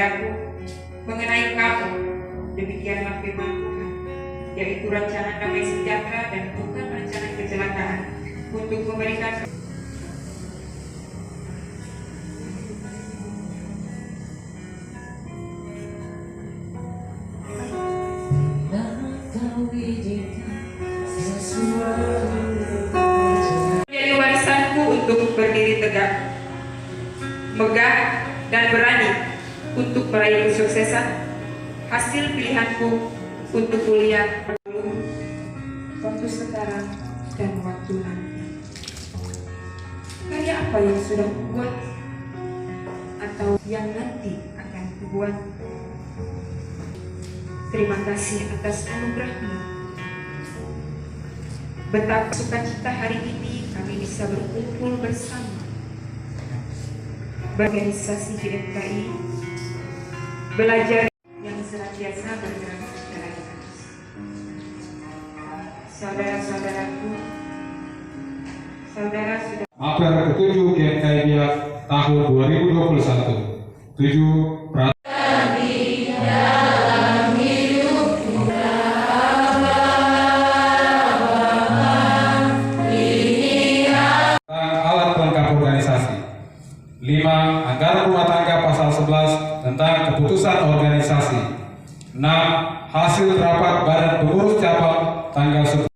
kepadaku mengenai kamu, demikianlah firman Tuhan, yaitu rencana damai sejahtera dan bukan rencana kecelakaan, untuk memberikan menjadi warisanku untuk berdiri tegak, megah dan berani untuk meraih kesuksesan. Hasil pilihanku untuk kuliah waktu sekarang dan waktu nanti. Karya apa yang sudah kubuat atau yang nanti akan kubuat. Terima kasih atas anugerah-Mu. Betapa sukacita hari ini kami bisa berkumpul bersama. Organisasi GMKI belajar yang senantiasa bergerak secara dinamis. Saudara-saudaraku, saudara sudah Apel ke-7 GMKI Biak tahun 2021. 7 alat pelengkap organisasi. 5. Anggaran rumah tangga pasal 11 tentang keputusan organisasi. 6. Hasil rapat badan pengurus cabang tanggal 10